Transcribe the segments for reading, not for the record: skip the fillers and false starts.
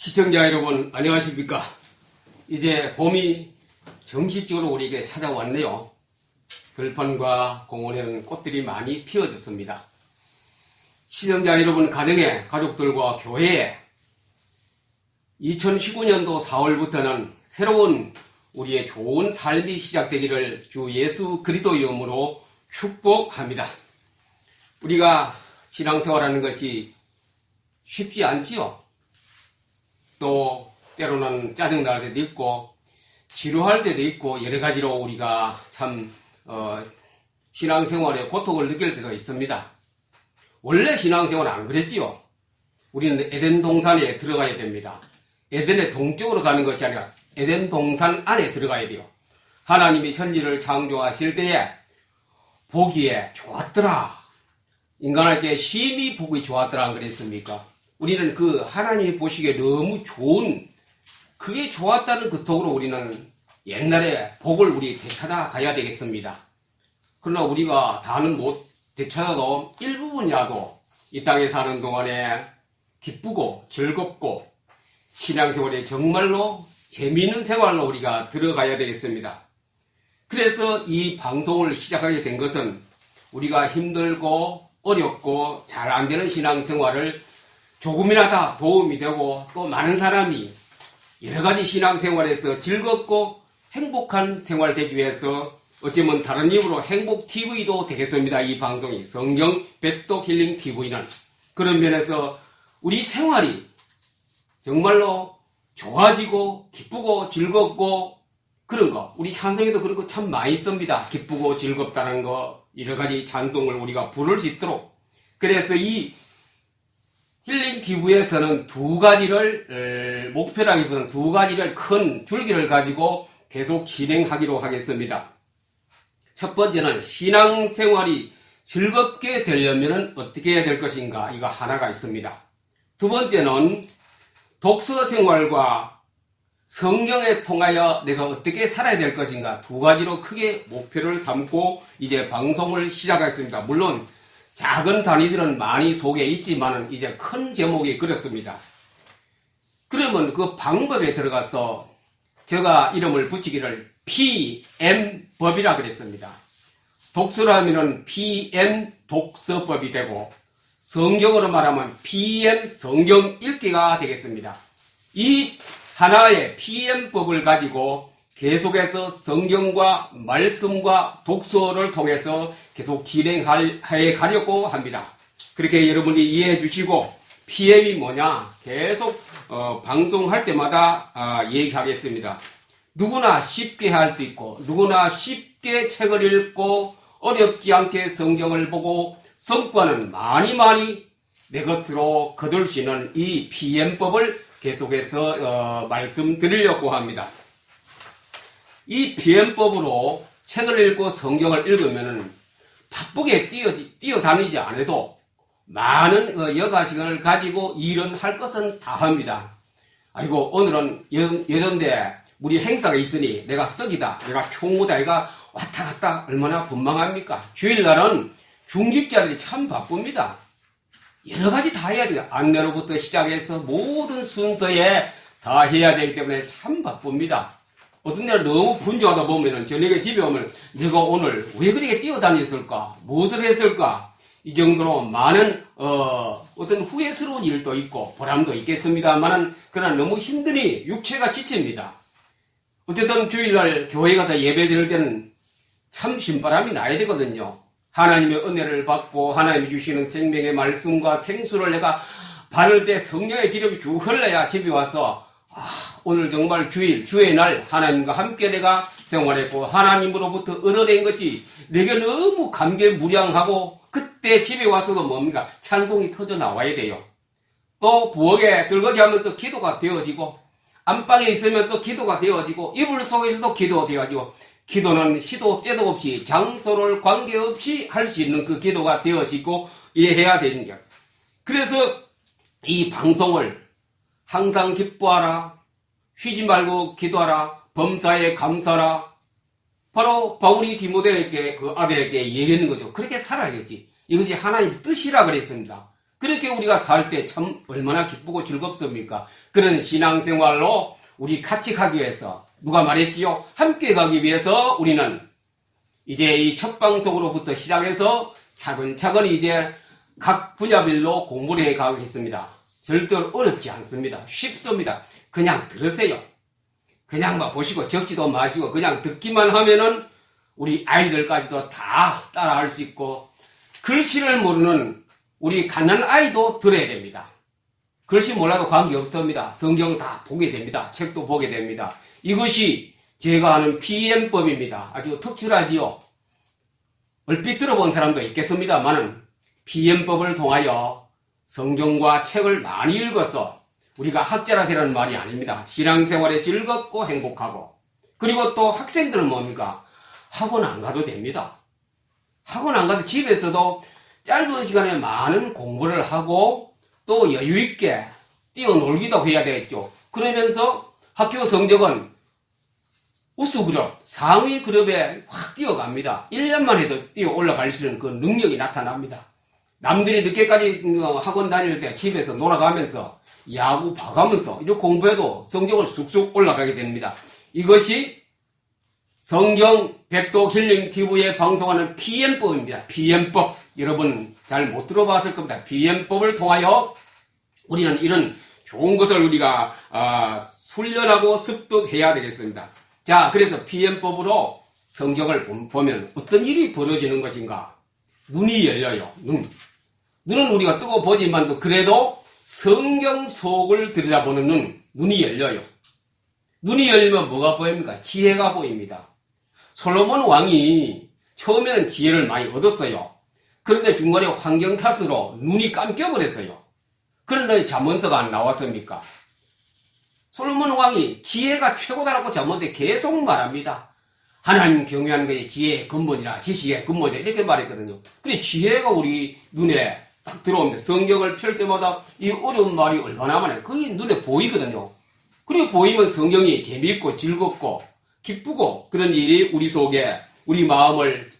시청자 여러분 안녕하십니까. 이제 봄이 정식적으로 우리에게 찾아왔네요. 들판과 공원에는 꽃들이 많이 피어졌습니다. 시청자 여러분 가정에 가족들과 교회에 2019년도 4월부터는 새로운 우리의 좋은 삶이 시작되기를 주 예수 그리스도의 이름으로 축복합니다. 우리가 신앙생활하는 것이 쉽지 않지요. 또 때로는 짜증날 때도 있고 지루할 때도 있고 여러 가지로 우리가 참 신앙생활에 고통을 느낄 때도 있습니다. 원래 신앙생활은 안 그랬지요. 우리는 에덴 동산에 들어가야 됩니다. 에덴의 동쪽으로 가는 것이 아니라 에덴 동산 안에 들어가야 돼요. 하나님이 천지를 창조하실 때에 보기에 좋았더라. 인간에게 심히 보기 좋았더라 안 그랬습니까? 우리는 그 하나님이 보시기에 너무 좋은 그게 좋았다는 그 속으로 우리는 옛날에 복을 우리 되찾아 가야 되겠습니다. 그러나 우리가 다는 못 되찾아도 일부분이라도 이 땅에 사는 동안에 기쁘고 즐겁고 신앙생활에 정말로 재미있는 생활로 우리가 들어가야 되겠습니다. 그래서 이 방송을 시작하게 된 것은 우리가 힘들고 어렵고 잘 안 되는 신앙생활을 조금이라도 도움이 되고 또 많은 사람이 여러 가지 신앙생활에서 즐겁고 행복한 생활 되기 위해서 어쩌면 다른 이름으로 행복TV도 되겠습니다. 이 방송이 성경 백독 힐링 TV는 그런 면에서 우리 생활이 정말로 좋아지고 기쁘고 즐겁고 그런 거 우리 찬송에도 그런 거 참 많이 씁니다. 기쁘고 즐겁다는 거 여러 가지 찬송을 우리가 부를 수 있도록 그래서 이 힐링 TV에서는 두 가지를 목표라기보다는 두 가지를 큰 줄기를 가지고 계속 진행하기로 하겠습니다. 첫 번째는 신앙생활이 즐겁게 되려면 어떻게 해야 될 것인가 이거 하나가 있습니다. 두 번째는 독서생활과 성경에 통하여 내가 어떻게 살아야 될 것인가 두 가지로 크게 목표를 삼고 이제 방송을 시작하겠습니다. 물론 작은 단위들은 많이 속에 있지만 이제 큰 제목이 그렇습니다. 그러면 그 방법에 들어가서 제가 이름을 붙이기를 PM법이라 그랬습니다. 독서라면은 PM 독서법이 되고 성경으로 말하면 PM 성경 읽기가 되겠습니다. 이 하나의 PM법을 가지고 계속해서 성경과 말씀과 독서를 통해서 계속 진행해 가려고 합니다. 그렇게 여러분이 이해해 주시고 PM이 뭐냐 계속 방송할 때마다 얘기하겠습니다. 누구나 쉽게 할 수 있고 누구나 쉽게 책을 읽고 어렵지 않게 성경을 보고 성과는 많이 내 것으로 거둘 수 있는 이 PM법을 계속해서 말씀드리려고 합니다. 이 PM법으로 책을 읽고 성경을 읽으면 바쁘게 뛰어다니지 않아도 많은 여가 시간을 가지고 일은 할 것은 다 합니다. 아이고 오늘은 예전대 우리 행사가 있으니 내가 썩이다 내가 총무다 내가 왔다 갔다 얼마나 분망합니까? 주일날은 중직자들이 참 바쁩니다. 여러 가지 다 해야 돼요. 안내로부터 시작해서 모든 순서에 다 해야 되기 때문에 참 바쁩니다. 어떤 날 너무 분주하다 보면은 저녁에 집에 오면 내가 오늘 왜 그렇게 뛰어다녔을까? 무엇을 했을까? 이 정도로 많은 어떤 후회스러운 일도 있고 보람도 있겠습니다만은 그러나 너무 힘드니 육체가 지칩니다. 어쨌든 주일날 교회 가서 예배 드릴 때는 참 신바람이 나야 되거든요. 하나님의 은혜를 받고 하나님이 주시는 생명의 말씀과 생수를 내가 받을 때 성령의 기름이 쭉 흘러야 집에 와서 오늘 정말 주의 날 하나님과 함께 내가 생활했고 하나님으로부터 얻어낸 것이 내게 너무 감개무량하고 그때 집에 와서도 뭡니까? 찬송이 터져 나와야 돼요. 또 부엌에 설거지하면서 기도가 되어지고 안방에 있으면서 기도가 되어지고 이불 속에서도 기도가 되어지고 기도는 시도 때도 없이 장소를 관계없이 할 수 있는 그 기도가 되어지고 이래야 되는 거예요. 그래서 이 방송을 항상 기뻐하라 쉬지 말고 기도하라 범사에 감사하라 바로 바울이 디모데에게 그 아들에게 얘기하는 거죠. 그렇게 살아야지. 이것이 하나님 뜻이라 그랬습니다. 그렇게 우리가 살 때 참 얼마나 기쁘고 즐겁습니까? 그런 신앙생활로 우리 같이 가기 위해서 누가 말했지요? 함께 가기 위해서 우리는 이제 이 첫 방송으로부터 시작해서 차근차근 이제 각 분야별로 공부를 해 가겠습니다. 절대로 어렵지 않습니다. 쉽습니다. 그냥 들으세요. 그냥 막 보시고 적지도 마시고 그냥 듣기만 하면은 우리 아이들까지도 다 따라할 수 있고, 글씨를 모르는 우리 갓난 아이도 들어야 됩니다. 글씨 몰라도 관계없습니다. 성경 다 보게 됩니다. 책도 보게 됩니다. 이것이 제가 하는 PM법입니다. 아주 특출하지요. 얼핏 들어본 사람도 있겠습니다만은 PM법을 통하여 성경과 책을 많이 읽어서 우리가 학자라 되라는 말이 아닙니다. 신앙생활에 즐겁고 행복하고, 그리고 또 학생들은 뭡니까? 학원 안 가도 됩니다. 학원 안 가도 집에서도 짧은 시간에 많은 공부를 하고 또 여유있게 뛰어놀기도 해야 되겠죠. 그러면서 학교 성적은 우수 그룹, 상위 그룹에 확 뛰어갑니다. 1년만 해도 뛰어 올라갈 수 있는 그 능력이 나타납니다. 남들이 늦게까지 학원 다닐 때 집에서 놀아가면서 야구 봐가면서 이렇게 공부해도 성적을 쑥쑥 올라가게 됩니다. 이것이 성경 백독 힐링 TV에 방송하는 PM법입니다. PM법. 여러분 잘 못 들어봤을 겁니다. PM법을 통하여 우리는 이런 좋은 것을 우리가 훈련하고 습득해야 되겠습니다. 자, 그래서 PM법으로 성경을 보면 어떤 일이 벌어지는 것인가? 눈이 열려요. 눈은 우리가 뜨고 보지만도 그래도 성경 속을 들여다보는 눈이 열려요. 눈이 열리면 뭐가 보입니까? 지혜가 보입니다. 솔로몬 왕이 처음에는 지혜를 많이 얻었어요. 그런데 중간에 환경 탓으로 눈이 감겨버렸어요. 그런데 잠언서가 안 나왔습니까? 솔로몬 왕이 지혜가 최고다라고 잠언서에 계속 말합니다. 하나님 경외하는 것이 지혜의 근본이라, 지식의 근본이라 이렇게 말했거든요. 근데 지혜가 우리 눈에 딱 들어옵니다. 성경을 펼 때마다 이 어려운 말이 얼마나 많아요. 그게 눈에 보이거든요. 그리고 보이면 성경이 재미있고 즐겁고 기쁘고 그런 일이 우리 속에 우리 마음을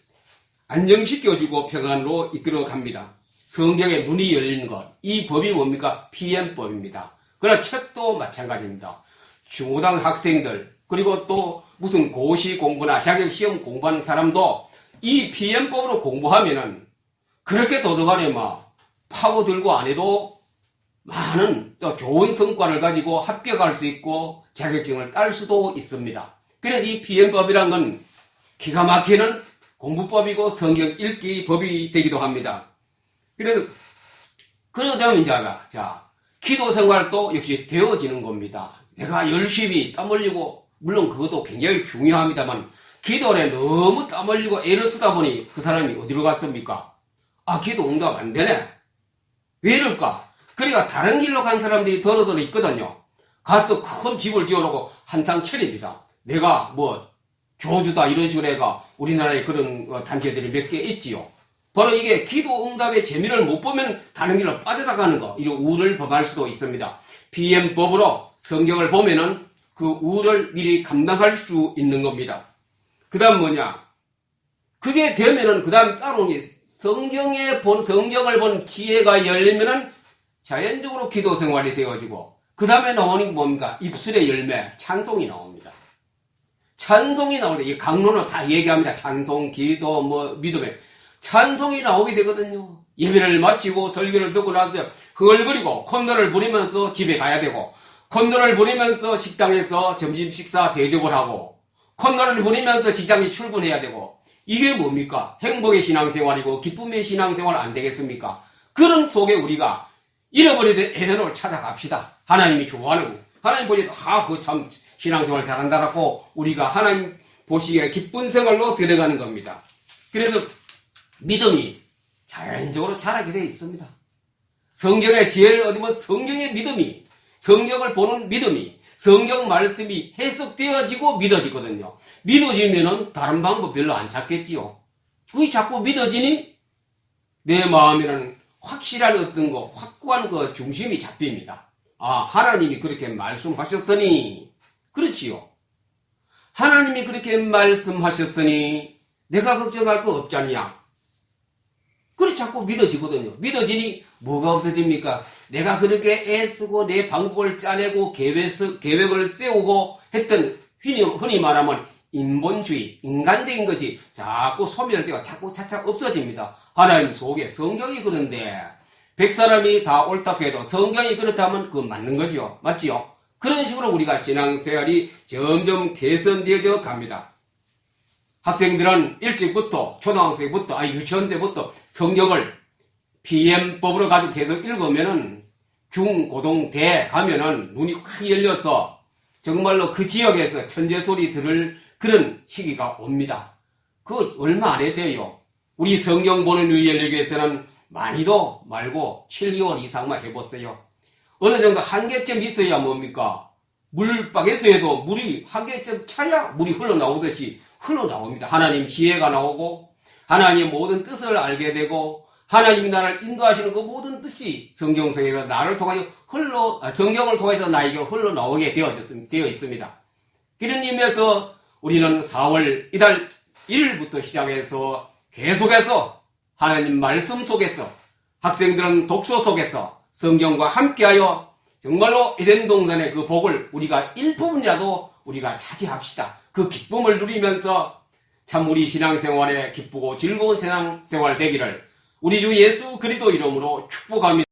안정시켜주고 평안으로 이끌어갑니다. 성경에 눈이 열리는 것, 이 법이 뭡니까? PM법입니다. 그러나 책도 마찬가지입니다. 중고등 학생들, 그리고 또 무슨 고시 공부나 자격시험 공부하는 사람도 이 PM법으로 공부하면은 그렇게 도서관에 막 파고들고 안 해도 많은 또 좋은 성과를 가지고 합격할 수 있고 자격증을 딸 수도 있습니다. 그래서 이 PM법이란 건 기가 막히는 공부법이고 성경 읽기 법이 되기도 합니다. 그래서 그러다 보면 이제 기도 생활도 역시 되어지는 겁니다. 내가 열심히 땀 흘리고, 물론 그것도 굉장히 중요합니다만 기도에 너무 땀 흘리고 애를 쓰다 보니 그 사람이 어디로 갔습니까? 기도 응답 안 되네. 왜 이럴까? 그러니까 다른 길로 간 사람들이 더러더러 있거든요. 가서 큰 집을 지어놓고 한상 차립니다. 내가 교주다 이런 식으로 해가 우리나라에 그런 단체들이 몇 개 있지요. 바로 이게 기도 응답의 재미를 못 보면 다른 길로 빠져나가는 거, 이런 우를 범할 수도 있습니다. PM법으로 성경을 보면은 그 우를 미리 감당할 수 있는 겁니다. 그 다음 뭐냐? 그게 되면은 그 다음 따로 성경을 본 지혜가 열리면은 자연적으로 기도 생활이 되어지고, 그 다음에 나오는 게 뭡니까? 입술의 열매, 찬송이 나옵니다. 찬송이 나오는데, 이 강론은 다 얘기합니다. 찬송, 기도, 믿음에. 찬송이 나오게 되거든요. 예배를 마치고 설교를 듣고 나서 흥얼거리고 콧노래를 부리면서 집에 가야 되고, 콧노래를 부리면서 식당에서 점심 식사 대접을 하고, 콧노래를 부리면서 직장에 출근해야 되고, 이게 뭡니까? 행복의 신앙생활이고 기쁨의 신앙생활 안 되겠습니까? 그런 속에 우리가 잃어버리던 에덴을 찾아갑시다. 하나님이 좋아하는 거. 하나님 보시기에 그 참 신앙생활 잘한다라고 우리가 하나님 보시기에 기쁜 생활로 들어가는 겁니다. 그래서 믿음이 자연적으로 자라게 되어 있습니다. 성경의 지혜를 얻으면 성경의 믿음이, 성경을 보는 믿음이, 성경 말씀이 해석되어지고 믿어지거든요. 믿어지면은 다른 방법 별로 안 찾겠지요. 그게 자꾸 믿어지니 내 마음에는 확실한 어떤 거, 확고한 그 중심이 잡힙니다. 하나님이 그렇게 말씀하셨으니, 그렇지요. 하나님이 그렇게 말씀하셨으니 내가 걱정할 거 없잖냐. 그래 자꾸 믿어지거든요. 믿어지니 뭐가 없어집니까? 내가 그렇게 애쓰고 내 방법을 짜내고 계획을 세우고 했던 흔히 말하면 인본주의, 인간적인 것이 자꾸 소멸될 때가 자꾸 차차 없어집니다. 하나님 속에 성경이 그런데 100사람이 다 옳다고 해도 성경이 그렇다면 그건 맞는 거죠. 맞지요? 그런 식으로 우리가 신앙생활이 점점 개선되어져 갑니다. 학생들은 일찍부터 초등학생부터 유치원 때부터 성경을 PM법으로 가지고 계속 읽으면은 중, 고등, 대 가면은 눈이 확 열려서 정말로 그 지역에서 천재소리 들을 그런 시기가 옵니다. 그거 얼마 안 돼요. 우리 성경 보는 유일력에서는 많이도 말고 7개월 이상만 해봤어요. 어느 정도 한계점 있어야 뭡니까? 물박에서에도 물이 한계점 차야 물이 흘러나오듯이 흘러나옵니다. 하나님 지혜가 나오고 하나님의 모든 뜻을 알게 되고 하나님이 나를 인도하시는 그 모든 뜻이 성경 속에서 나를 통하여 성경을 통해서 나에게 흘러나오게 되어 있습니다. 그런 의미에서 우리는 4월 이달 1일부터 시작해서 계속해서 하나님 말씀 속에서 학생들은 독서 속에서 성경과 함께하여 정말로 에덴 동산의 그 복을 우리가 일부분이라도 우리가 차지합시다. 그 기쁨을 누리면서 참 우리 신앙생활에 기쁘고 즐거운 신앙생활 되기를 우리 주 예수 그리스도 이름으로 축복합니다.